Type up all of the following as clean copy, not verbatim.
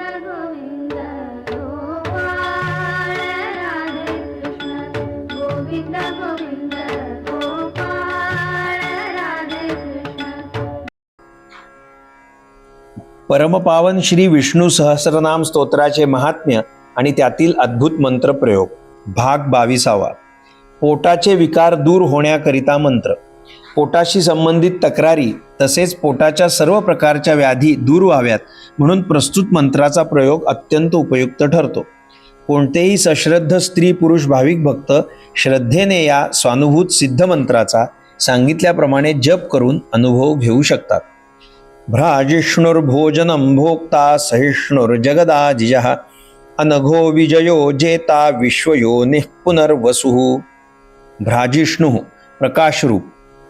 गोविंद गोपाळ राधे कृष्ण गोविंद गोविंद गोपाळ राधे कृष्ण. परमपावन श्री विष्णू सहस्रनाम स्तोत्राचे महात्म्य आणि त्यातील अद्भुत मंत्रप्रयोग. भाग 22. पोटाचे विकार दूर होण्याकरिता मंत्र. पोटाशी संबंधित तक्रारी तसेच पोटाच्या सर्व प्रकारच्या व्याधी दूर व्हाव्यात म्हणून प्रस्तुत मंत्राचा प्रयोग अत्यंत उपयुक्त ठरतो. कोणतेही सश्रद्ध स्त्री पुरुष भाविक भक्त श्रद्धेने या स्वानुभूत सिद्ध मंत्राचा सांगितल्याप्रमाणे जप करून अनुभव घेऊ शकतात. भ्राजिष्णुर्भोजनं भोक्ता सहिष्णुर्जगदाजिजः अनघो विजयो जेता विश्वयोनिः पुनर्वसुः. भ्राजिष्णुः प्रकाशरूप,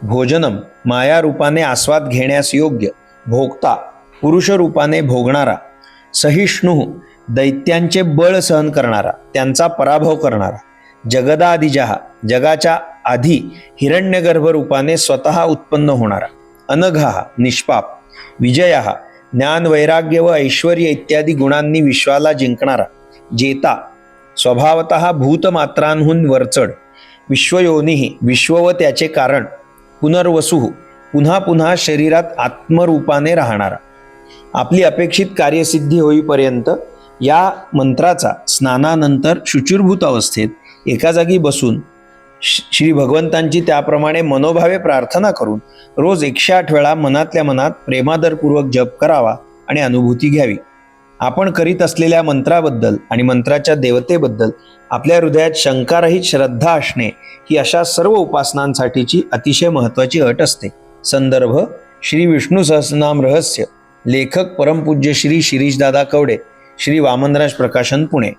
भोजनम मायारूपाने आस्वाद घेण्यास योग्य, भोक्ता पुरुषरूपाने भोगणारा, सहिष्णुः दैत्यांचे बळ सहन करणारा, त्यांचा पराभव करणारा, जगदादिजः जगाच्या आधी हिरण्यगर्भ रूपाने स्वतः उत्पन्न होणारा, अनघः निष्पाप, विजयः ज्ञान वैराग्य व ऐश्वर्य इत्यादी गुणांनी विश्वाला जिंकणारा, जेता स्वभावतः भूतमात्रांहून वरचढ, विश्वयोनिः विश्व व त्याचे कारण, पुनर्वसुः पुन्हा पुन्हा शरीरात आत्मरूपाने राहणारा. आपली अपेक्षित कार्यसिद्धी होईपर्यंत या मंत्राचा स्नानानंतर शुचिर्भूत अवस्थेत एका जागी बसून श्री भगवंतांची त्याप्रमाणे मनोभावे प्रार्थना करून रोज 108 वेळा मनातल्या मनात प्रेमादरपूर्वक जप करावा आणि अनुभूती घ्यावी. आपण करीत असलेल्या मंत्राबद्दल आणि मंत्राच्या देवतेबद्दल आपल्या हृदयात शंकारहित श्रद्धा असणे ही अशा सर्व उपासनांसाठीची अतिशय महत्त्वाची अट असते. संदर्भ श्री विष्णू सहस्रनाम रहस्य. लेखक परमपूज्य श्री शिरीषदादा कवडे, श्री वामनराज प्रकाशन, पुणे.